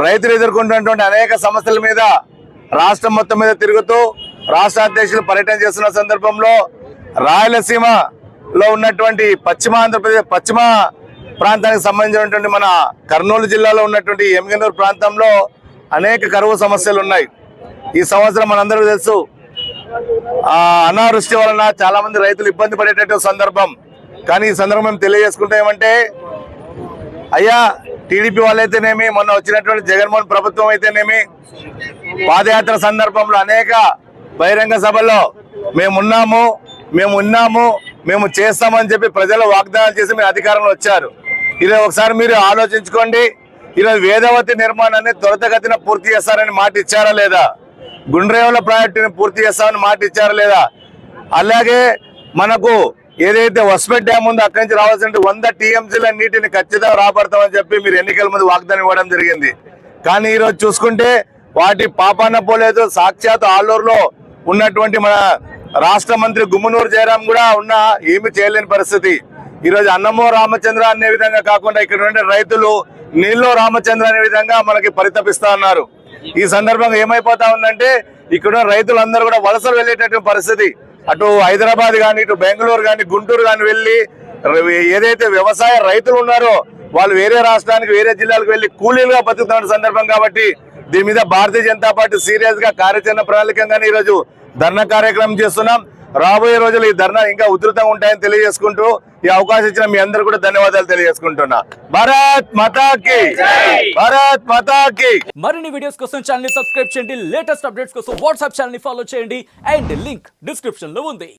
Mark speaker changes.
Speaker 1: రైతులు ఎదుర్కొంటున్నటువంటి అనేక సమస్యల మీద రాష్ట్రం మొత్తం మీద తిరుగుతూ రాష్ట్ర అధ్యక్షులు పర్యటన చేస్తున్న సందర్భంలో రాయలసీమలో ఉన్నటువంటి పశ్చిమ ప్రాంతానికి సంబంధించినటువంటి మన కర్నూలు జిల్లాలో ఉన్నటువంటి ఎమ్మిగనూరు ప్రాంతంలో అనేక కరువు సమస్యలు ఉన్నాయి. ఈ సంవత్సరం మనందరికీ తెలుసు, అనావృష్టి వలన చాలా మంది రైతులు ఇబ్బంది పడేటటువంటి సందర్భం. కానీ ఈ సందర్భం మేము తెలియజేసుకుంటే ఏమంటే, అయ్యా టీడీపీ వాళ్ళైతేనేమి, మొన్న వచ్చినటువంటి జగన్మోహన్ ప్రభుత్వం అయితేనేమి, పాదయాత్ర సందర్భంలో అనేక బహిరంగ సభల్లో మేము చేస్తామని చెప్పి ప్రజలు వాగ్దానాలు చేసి మీరు అధికారంలో వచ్చారు. ఈరోజు ఒకసారి మీరు ఆలోచించుకోండి. ఈరోజు వేదవతి నిర్మాణాన్ని త్వరితగతిన పూర్తి చేస్తారని మాట ఇచ్చారా లేదా? గుండ్రేవుల ప్రాజెక్టుని పూర్తి చేస్తామని మాట ఇచ్చారా లేదా? అలాగే మనకు ఏదైతే వస్పేట్ డ్యామ్ ఉందో అక్కడి నుంచి రావాల్సిన 100 టీఎంసీల నీటిని ఖచ్చితంగా రాబడతామని చెప్పి మీరు ఎన్నికల ముందు వాగ్దానం ఇవ్వడం జరిగింది. కానీ ఈరోజు చూసుకుంటే వాటి పాపాన పోలేదు. సాక్షాత్ ఆలూరులో ఉన్నటువంటి మన రాష్ట్ర మంత్రి గుమ్మనూరు జయరాం కూడా ఏమి చేయలేని పరిస్థితి. ఈరోజు అన్నమో రామచంద్ర అనే విధంగా కాకుండా ఇక్కడ ఉండే రైతులు నీళ్ళో రామచంద్ర అనే విధంగా మనకి పరితపిస్తా ఉన్నారు. ఈ సందర్భంగా ఏమైపోతా ఉందంటే, ఇక్కడ రైతులందరూ కూడా వలసలు వెళ్ళేటటువంటి పరిస్థితి. అటు హైదరాబాద్ కానీ, ఇటు బెంగళూరు కానీ, గుంటూరు కానీ వెళ్ళి ఏదైతే వ్యవసాయ రైతులు ఉన్నారో వాళ్ళు వేరే రాష్ట్రానికి, వేరే జిల్లాలకు వెళ్ళి కూలీలుగా బతుకుతున్న సందర్భం. కాబట్టి దీని మీద భారతీయ జనతా పార్టీ సీరియస్ గా కార్యాచరణ ప్రణాళికంగానే ఈరోజు ధర్నా కార్యక్రమం చేస్తున్నాం. రాబోయే రోజులు ఈ ధర్నా ఇంకా ఉధృతంగా ఉంటాయని తెలియజేసుకుంటూ ఈ అవకాశం ఇచ్చిన మీ అందరూ కూడా ధన్యవాదాలు తెలియజేసుకుంటున్నా. భారత్ మాతా కీ, భారత్ మాతా కీ.
Speaker 2: మరిన్ని వీడియోస్ కోసం ఛానల్ ని సబ్స్క్రైబ్ చేయండి. లేటెస్ట్ అప్డేట్స్ కోసం వాట్సాప్ ఛానల్ ని ఫాలో చేయండి. అండ్ లింక్ డిస్క్రిప్షన్ లో ఉంది.